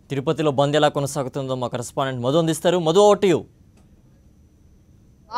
తిరుపతిలో బంద్ ఎలా కొనసాగుతుందో మా కరెస్పాండెంట్ మధు అందిస్తారు. Madhu, over to you.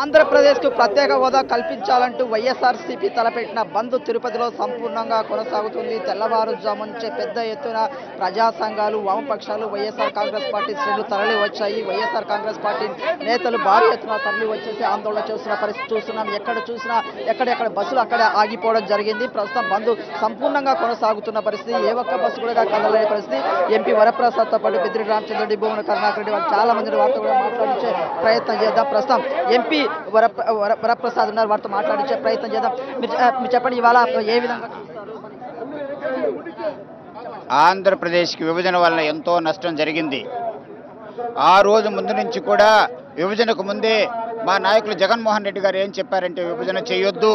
ఆంధ్రప్రదేశ్కు ప్రత్యేక హోదా కల్పించాలంటూ వైఎస్ఆర్సీపీ తలపెట్టిన బంద్ తిరుపతిలో సంపూర్ణంగా కొనసాగుతుంది. తెల్లవారుజాము నుంచే పెద్ద ఎత్తున ప్రజా సంఘాలు, వామపక్షాలు, వైఎస్ఆర్ కాంగ్రెస్ పార్టీ శ్రేణులు తరలి వచ్చాయి. వైఎస్ఆర్ కాంగ్రెస్ పార్టీ నేతలు భారీ ఎత్తున తరలి వచ్చేసి ఆందోళన చేస్తున్న పరిస్థితి చూస్తున్నాం. ఎక్కడ చూసినా ఎక్కడెక్కడ బస్సులు అక్కడే ఆగిపోవడం జరిగింది. ప్రస్తుతం బంద్ సంపూర్ణంగా కొనసాగుతున్న పరిస్థితి. ఏ ఒక్క బస్సు కూడా కదలలేని పరిస్థితి. ఎంపీ వరప్రసాద్తో పాటు పెద్దిరెడ్డి రామచంద్రరెడ్డి, భూమన కరుణాకర్ రెడ్డి వాళ్ళు చాలా మంది వారితో కూడా మాట్లాడించే ప్రయత్నం చేద్దాం. ప్రస్తుతం ఎంపీ వరప్రసాద్ ఉన్నారు, వారితో మాట్లాడించే ప్రయత్నం చేద్దాం. మీరు చెప్పండి, ఇవాళ ఏ విధంగా ఆంధ్రప్రదేశ్కి విభజన వలన ఎంతో నష్టం జరిగింది. ఆ రోజు ముందు నుంచి కూడా విభజనకు ముందే మా నాయకులు జగన్మోహన్ రెడ్డి గారు ఏం చెప్పారంటే, విభజన చేయొద్దు,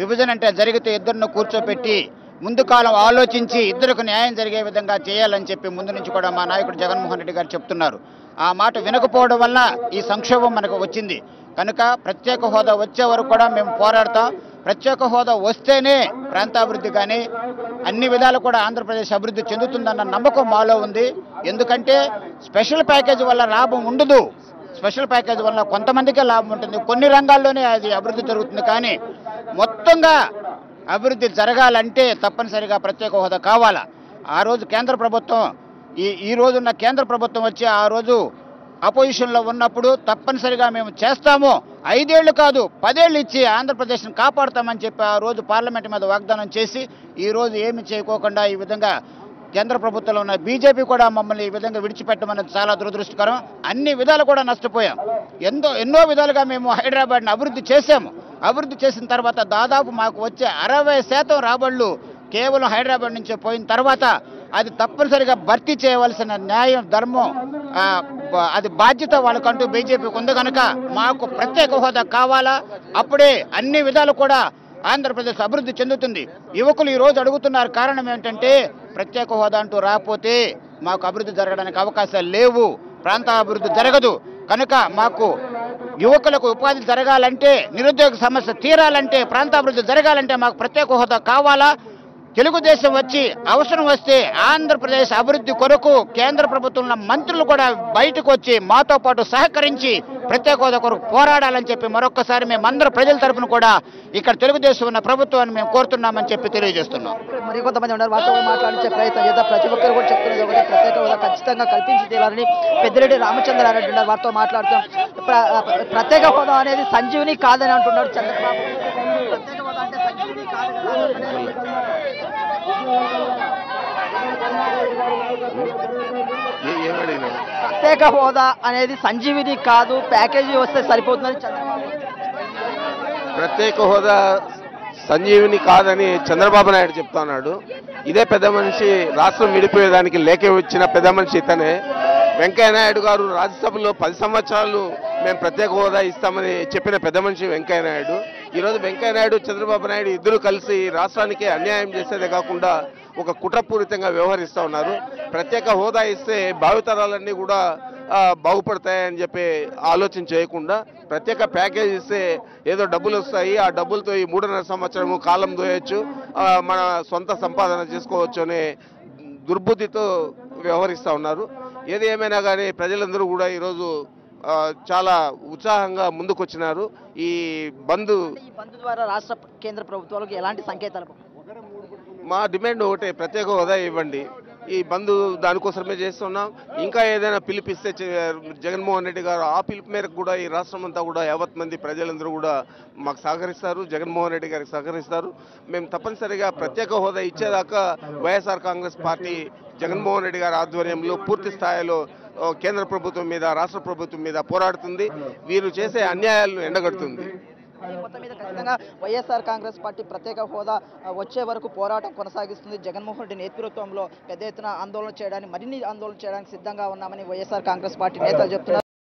విభజన అంటే జరిగితే ఇద్దరిని కూర్చోపెట్టి ముందు కాలం ఆలోచించి ఇద్దరికి న్యాయం జరిగే విధంగా చేయాలని చెప్పి ముందు నుంచి కూడా మా నాయకుడు జగన్మోహన్ రెడ్డి గారు చెప్తున్నారు. ఆ మాట వినకపోవడం వల్ల ఈ సంక్షోభం మనకు వచ్చింది. కనుక ప్రత్యేక హోదా వచ్చే వరకు కూడా మేము పోరాడతాం. ప్రత్యేక హోదా వస్తేనే ప్రాంతాభివృద్ధి కానీ అన్ని విధాలు కూడా ఆంధ్రప్రదేశ్ అభివృద్ధి చెందుతుందన్న నమ్మకం మాలో ఉంది. ఎందుకంటే స్పెషల్ ప్యాకేజీ వల్ల లాభం ఉండదు. స్పెషల్ ప్యాకేజ్ వల్ల కొంతమందికే లాభం ఉంటుంది, కొన్ని రంగాల్లోనే అది అభివృద్ధి జరుగుతుంది. కానీ మొత్తంగా అభివృద్ధి జరగాలంటే తప్పనిసరిగా ప్రత్యేక హోదా కావాలా. ఆ రోజు కేంద్ర ప్రభుత్వం ఈ రోజున్న కేంద్ర ప్రభుత్వం వచ్చి ఆ రోజు అపోజిషన్లో ఉన్నప్పుడు తప్పనిసరిగా మేము చేస్తాము, 5 ఏళ్ళు కాదు 10 ఏళ్ళు ఇచ్చి ఆంధ్రప్రదేశ్ని కాపాడుతామని చెప్పి ఆ రోజు పార్లమెంట్ మీద వాగ్దానం చేసి ఈ రోజు ఏమి చేయకోకుండా ఈ విధంగా కేంద్ర ప్రభుత్వంలో ఉన్న బీజేపీ కూడా మమ్మల్ని ఈ విధంగా విడిచిపెట్టమన్నది చాలా దురదృష్టకరం. అన్ని విధాలు కూడా నష్టపోయాం. ఎన్నో విధాలుగా మేము హైదరాబాద్ని అభివృద్ధి చేశాము. అభివృద్ధి చేసిన తర్వాత దాదాపు మాకు వచ్చే 60% రాబడులు కేవలం హైదరాబాద్ నుంచే పోయిన తర్వాత అది తప్పనిసరిగా భర్తీ చేయవలసిన న్యాయం, ధర్మం, అది బాధ్యత వాళ్ళకంటూ బీజేపీకి ఉంది. కనుక మాకు ప్రత్యేక హోదా కావాలా. అప్పుడే అన్ని విధాలు కూడా ఆంధ్రప్రదేశ్ అభివృద్ధి చెందుతుంది. యువకులు ఈ రోజు అడుగుతున్నారు. కారణం ఏంటంటే ప్రత్యేక హోదా అంటూ రాకపోతే మాకు అభివృద్ధి జరగడానికి అవకాశాలు లేవు, ప్రాంత అభివృద్ధి జరగదు. కనుక మాకు యువకులకు ఉపాధి జరగాలంటే, నిరుద్యోగ సమస్య తీరాలంటే, ప్రాంతాభివృద్ధి జరగాలంటే మాకు ప్రత్యేక హోదా కావాలా. తెలుగుదేశం వచ్చి అవసరం వస్తే ఆంధ్రప్రదేశ్ అభివృద్ధి కొరకు కేంద్ర ప్రభుత్వంలో మంత్రులు కూడా బయటకు వచ్చి మాతో పాటు సహకరించి ప్రత్యేక హోదా కొరకు పోరాడాలని చెప్పి మరొక్కసారి మేమందరూ ప్రజల తరఫున కూడా ఇక్కడ తెలుగుదేశం ఉన్న ప్రభుత్వాన్ని మేము కోరుతున్నామని చెప్పి తెలియజేస్తున్నాం. మరికొంతమంది ఉన్నారు, వారితో మాట్లాడించే ప్రయత్నం చేద్దాం. ప్రతి ఒక్కరు కూడా చెప్తున్నది ఒకటి, ప్రత్యేక హోదా ఖచ్చితంగా కల్పించి తీరాలని పెద్దిరెడ్డి రామచంద్రారెడ్డి ఉన్నారు, వారితో మాట్లాడుతాం. ప్రత్యేక హోదా అనేది సంజీవిని కాదని అంటున్నారు చంద్రబాబు. ప్రత్యేక హోదా అంటే సంజీవిని కాదు. ప్రత్యేక హోదా అనేది సంజీవిని కాదు, ప్యాకేజీ వస్తే సరిపోతుందని చంద్రబాబు. ప్రత్యేక హోదా సంజీవిని కాదని చంద్రబాబు నాయుడు చెప్తున్నాడు. ఇదే పెద్ద మనిషి రాష్ట్రం విడిపోయేదానికి లేఖ ఇచ్చిన పెద్ద మనిషి ఇతనే. వెంకయ్యనాయుడు గారు రాజ్యసభలో 10 సంవత్సరాలు మేము ప్రత్యేక హోదా ఇస్తామని చెప్పిన పెద్ద మనిషి వెంకయ్యనాయుడు. ఈరోజు వెంకయ్యనాయుడు, చంద్రబాబు నాయుడు ఇద్దరు కలిసి రాష్ట్రానికి అన్యాయం చేసేదే కాకుండా ఒక కుట్రపూరితంగా వ్యవహరిస్తూ ఉన్నారు. ప్రత్యేక హోదా ఇస్తే భావితరాలన్నీ కూడా బాగుపడతాయని చెప్పి ఆలోచన చేయకుండా ప్రత్యేక ప్యాకేజ్ ఇస్తే ఏదో డబ్బులు వస్తాయి, ఆ డబ్బులతో ఈ 3.5 సంవత్సరము కాలం దోయొచ్చు, మన సొంత సంపాదన చేసుకోవచ్చు అనే దుర్బుద్ధితో వ్యవహరిస్తూ ఉన్నారు. ఏది ఏమైనా కానీ ప్రజలందరూ కూడా ఈరోజు చాలా ఉత్సాహంగా ముందుకొచ్చినారు. ఈ బంద్ ద్వారా రాష్ట్ర కేంద్ర ప్రభుత్వాలకు ఎలాంటి సంకేతాలు? మా డిమాండ్ ఒకటే, ప్రత్యేక హోదా ఇవ్వండి. ఈ బంద్ దానికోసమే చేస్తున్నాం. ఇంకా ఏదైనా పిలిపిస్తే జగన్మోహన్ రెడ్డి గారు ఆ పిలుపు మేరకు కూడా ఈ రాష్ట్రం అంతా కూడా యావత్ మంది ప్రజలందరూ కూడా మాకు సహకరిస్తారు, జగన్మోహన్ రెడ్డి గారికి సహకరిస్తారు. మేము తప్పనిసరిగా ప్రత్యేక హోదా ఇచ్చేదాకా వైఎస్ఆర్ కాంగ్రెస్ పార్టీ జగన్మోహన్ రెడ్డి గారి ఆధ్వర్యంలో పూర్తి స్థాయిలో కేంద్ర ప్రభుత్వం మీద, రాష్ట్ర ప్రభుత్వం మీద పోరాడుతుంది. వీరు చేసే అన్యాయాలను ఎండగడుతుంది. మొత్తం మీద ఖచ్చితంగా వైఎస్ఆర్ కాంగ్రెస్ పార్టీ ప్రత్యేక హోదా వచ్చే వరకు పోరాటం కొనసాగిస్తుంది. జగన్మోహన్ రెడ్డి నేతృత్వంలో పెద్ద ఎత్తున ఆందోళన చేయడానికి, మరిన్ని ఆందోళన చేయడానికి సిద్ధంగా ఉన్నామని వైఎస్ఆర్ కాంగ్రెస్ పార్టీ నేతలు చెప్తున్నారు.